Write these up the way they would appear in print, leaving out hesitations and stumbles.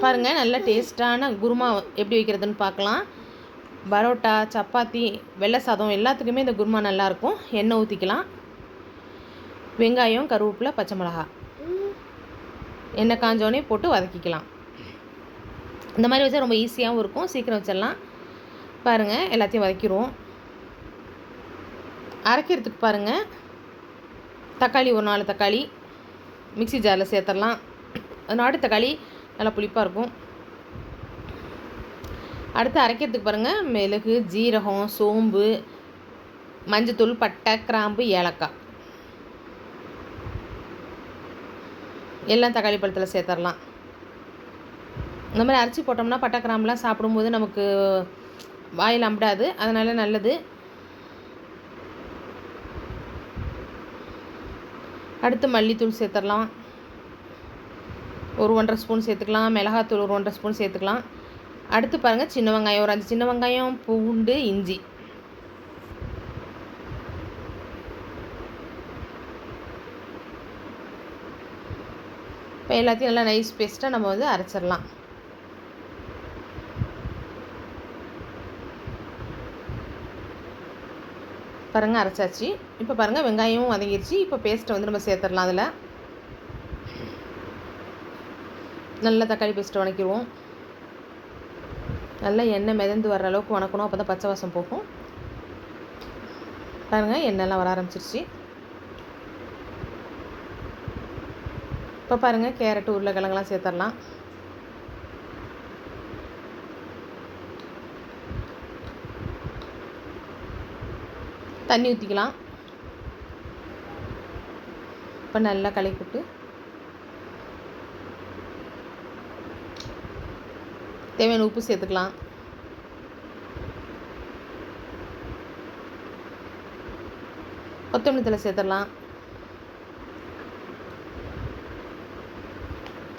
பாருங்கள், நல்ல டேஸ்ட்டான குருமா எப்படி வைக்கிறதுன்னு பார்க்கலாம். பரோட்டா, சப்பாத்தி, வெள்ளை சாதம் எல்லாத்துக்குமே இந்த குருமா நல்லாயிருக்கும். எண்ணெய் ஊற்றிக்கலாம். வெங்காயம், கருவேப்பிலை, பச்சை மிளகா எண்ணெய் காஞ்சோடனே போட்டு வதக்கிக்கலாம். இந்த மாதிரி வச்சா ரொம்ப ஈஸியாகவும் இருக்கும், சீக்கிரம் வச்சிடலாம். பாருங்கள், எல்லாத்தையும் வதக்கிடுவோம். அரைக்கிறதுக்கு பாருங்கள், தக்காளி ஒரு 4 தக்காளி மிக்ஸி ஜாரில் சேர்த்துடலாம். நாட்டு தக்காளி நல்லா புளிப்பாக இருக்கும். அடுத்து அரைக்கிறதுக்கு பாருங்கள், மிளகு, ஜீரகம், சோம்பு, மஞ்சத்தூள், பட்டை, கிராம்பு, ஏலக்காய் எல்லாம் தக்காளி பழத்தில் சேர்த்துடலாம். இந்த மாதிரி அரைச்சி போட்டோம்னா பட்டை கிராம்புலாம் சாப்பிடும்போது நமக்கு வாயில் அம்பிடாது, அதனால் நல்லது. அடுத்து மல்லித்தூள் சேர்த்துடலாம். ஒரு 1½ ஸ்பூன் சேர்த்துக்கலாம். மிளகாத்தூள் ஒரு 1½ ஸ்பூன் சேர்த்துக்கலாம். அடுத்து பாருங்கள், சின்ன வெங்காயம் ஒரு 5 சின்ன வெங்காயம், பூண்டு, இஞ்சி இப்போ எல்லாத்தையும் நல்லா நைஸ் பேஸ்ட்டாக நம்ம வந்து அரைச்சிடலாம். பாருங்கள், அரைச்சாச்சு. இப்போ பாருங்கள், வெங்காயமும் வதங்கிடுச்சு. இப்போ பேஸ்ட்டை வந்து நம்ம சேர்த்துடலாம். அதில் நல்லா தக்காளி பேஸ்ட்டை வதக்கிடுவோம். நல்லா எண்ணெய் மிதந்து வர்ற அளவுக்கு வதக்கணும், அப்போ தான் பச்சை வாசம் போகும். பாருங்கள், எண்ணெய்லாம் வர ஆரம்பிச்சிருச்சு. இப்போ பாருங்கள், கேரட்டு, உருளைக்கிழங்குலாம் சேர்த்துடலாம். தண்ணி ஊற்றிக்கலாம். இப்போ நல்லா கலக்கிவிட்டு தேவையான உப்பு சேர்த்துக்கலாம். கொத்தமல்லி தழை சேர்த்துடலாம்.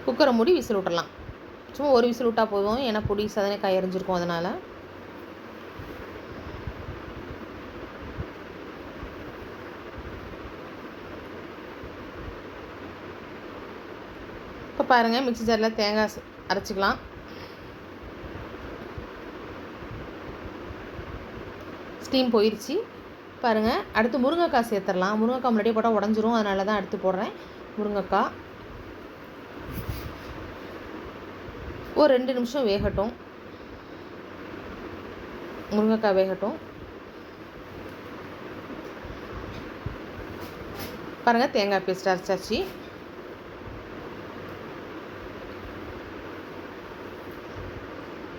குக்கரை மூடி விசில் விட்டுடலாம். சும்மா ஒரு விசில் விட்டால் போதும், ஏன்னா பொடி சதனை காய் எரிஞ்சிருக்கும். அதனால் இப்போ பாருங்கள், மிக்ஸி ஜாரில் தேங்காய் அரைச்சிக்கலாம். ஸ்டீம் போயிடுச்சு. பாருங்கள், அடுத்து முருங்கைக்காய் சேர்த்துடலாம். முருங்கைக்காய் முன்னாடியே போட்டால் உடஞ்சிரும், அதனால தான் அடுத்து போடுறேன். முருங்கைக்காய் ஒரு 2 நிமிஷம் வேகட்டும். முருங்கைக்காய் வேகட்டும். பாருங்கள், தேங்காய் பேஸ்ட் அரைச்சாச்சு.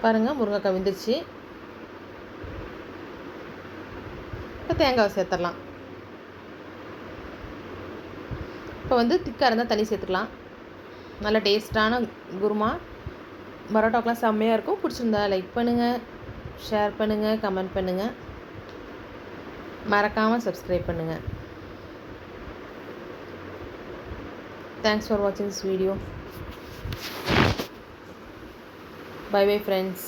பாருங்கள், முருங்கைக்காய் வெந்துருச்சு. இப்போ தேங்காய் சேர்த்துடலாம். இப்போ வந்து திக்காக இருந்தால் தண்ணி சேர்த்துக்கலாம். நல்ல டேஸ்ட்டான குருமா பரோட்டாக்கெலாம் செம்மையாக இருக்கும். பிடிச்சிருந்தா லைக் பண்ணுங்கள், ஷேர் பண்ணுங்கள், கமெண்ட் பண்ணுங்கள், மறக்காமல் சப்ஸ்கிரைப் பண்ணுங்கள். தேங்க்ஸ் ஃபார் வாட்சிங் this video. Bye bye friends.